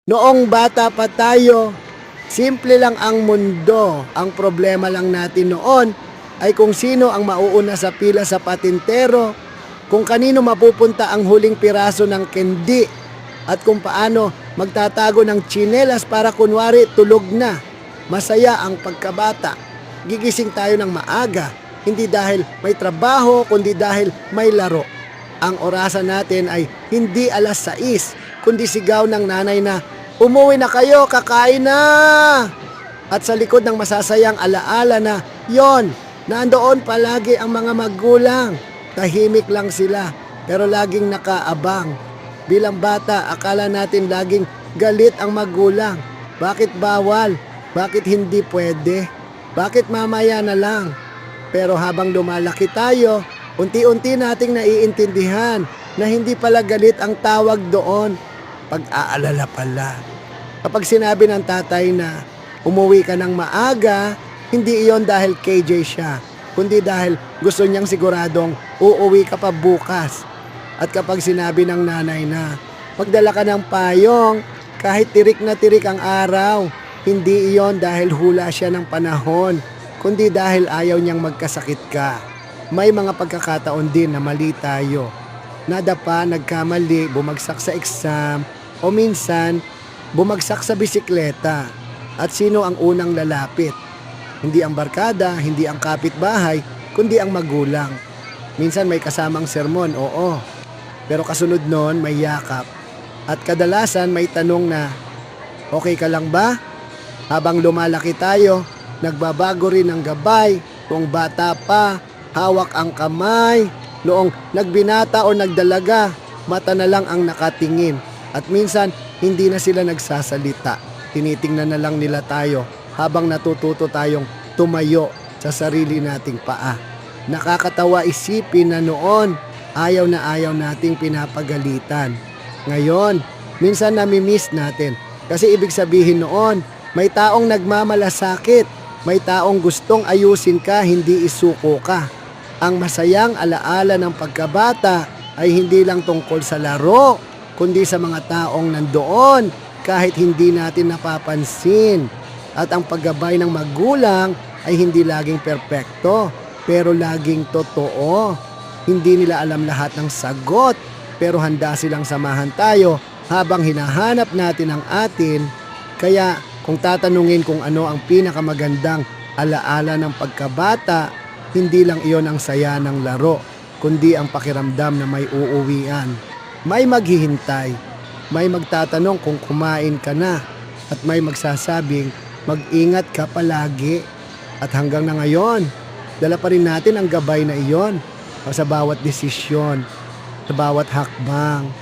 Noong bata pa tayo, simple lang ang mundo. Ang problema lang natin noon ay kung sino ang mauuna sa pila sa patintero, kung kanino mapupunta ang huling piraso ng kendi, at kung paano magtatago ng tsinelas para kunwari tulog na. Masaya ang pagkabata. Gigising tayo ng maaga, hindi dahil may trabaho, kundi dahil may laro. Ang orasan natin ay hindi alas 6, kundi sigaw ng nanay na, "Umuwi na kayo, kakain na!" At sa likod ng masasayang alaala na, yon, nandoon palagi ang mga magulang. Tahimik lang sila, pero laging nakaabang. Bilang bata, akala natin laging galit ang magulang. Bakit bawal? Bakit hindi pwede? Bakit mamaya na lang? Pero habang lumalaki tayo, unti-unti nating naiintindihan na hindi pala galit ang tawag doon. Pag-aalala pala. Kapag sinabi ng tatay na umuwi ka ng maaga, hindi iyon dahil KJ siya, kundi dahil gusto niyang siguradong uuwi ka pa bukas. At kapag sinabi ng nanay na magdala ka ng payong kahit tirik na tirik ang araw, hindi iyon dahil hula siya ng panahon, kundi dahil ayaw niyang magkasakit ka. May mga pagkakataon din na mali tayo. Nadapa, nagkamali, bumagsak sa exam, o minsan, bumagsak sa bisikleta. At sino ang unang lalapit? Hindi ang barkada, hindi ang kapitbahay, kundi ang magulang. Minsan may kasamang sermon, oo. Pero kasunod nun, may yakap. At kadalasan may tanong na, "Okay ka lang ba?" Habang lumalaki tayo, nagbabago rin ang gabay. Kung bata pa, hawak ang kamay. Noong nagbinata o nagdalaga, mata na lang ang nakatingin. At minsan, hindi na sila nagsasalita. Tinitingnan na lang nila tayo habang natututo tayong tumayo sa sarili nating paa. Nakakatawa isipin na noon, ayaw na ayaw nating pinapagalitan. Ngayon, minsan namimiss natin. Kasi ibig sabihin noon, may taong nagmamalasakit. May taong gustong ayusin ka, hindi isuko ka. Ang masayang alaala ng pagkabata ay hindi lang tungkol sa laro, kundi sa mga taong nandoon kahit hindi natin napapansin. At ang paggabay ng magulang ay hindi laging perpekto, pero laging totoo. Hindi nila alam lahat ng sagot, pero handa silang samahan tayo habang hinahanap natin ang atin. Kaya kung tatanungin kung ano ang pinakamagandang alaala ng pagkabata, hindi lang iyon ang saya ng laro, kundi ang pakiramdam na may uuwian. May maghihintay, may magtatanong kung kumain ka na, at may magsasabing mag-ingat ka palagi. At hanggang na ngayon, dala pa rin natin ang gabay na iyon sa bawat desisyon, sa bawat hakbang,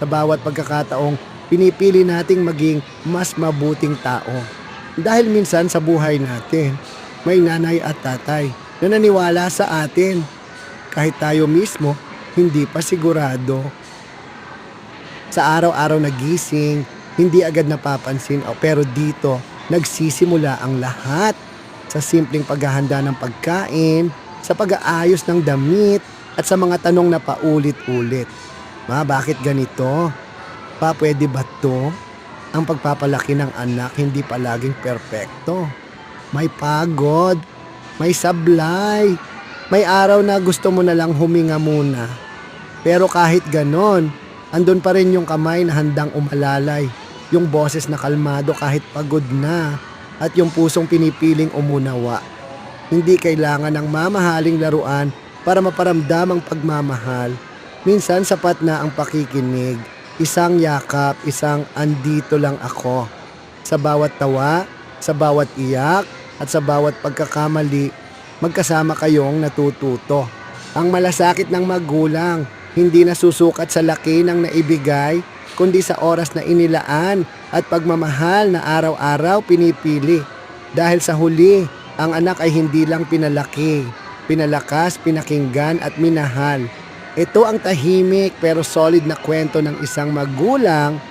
sa bawat pagkakataong pinipili nating maging mas mabuting tao. Dahil minsan sa buhay natin, may nanay at tatay na naniwala sa atin kahit tayo mismo hindi pa sigurado. Sa araw-araw na gising, hindi agad napapansin, pero dito nagsisimula ang lahat. Sa simpleng paghahanda ng pagkain, sa pag-aayos ng damit, at sa mga tanong na paulit-ulit. "Ma, bakit ganito? Pa, pwede ba to?" Ang pagpapalaki ng anak hindi palaging perpekto. May pagod, may sablay, may araw na gusto mo na lang huminga muna. Pero kahit ganon, andun pa rin yung kamay na handang umalalay, yung boses na kalmado kahit pagod na, at yung pusong pinipiling umunawa. Hindi kailangan ng mamahaling laruan para maparamdam ang pagmamahal. Minsan sapat na ang pakikinig, isang yakap, isang andito lang ako. Sa bawat tawa, sa bawat iyak, at sa bawat pagkakamali, magkasama kayong natututo. Ang malasakit ng magulang, hindi nasusukat sa laki ng naibigay, kundi sa oras na inilaan at pagmamahal na araw-araw pinipili. Dahil sa huli, ang anak ay hindi lang pinalaki, pinalakas, pinakinggan at minahal. Ito ang tahimik pero solid na kwento ng isang magulang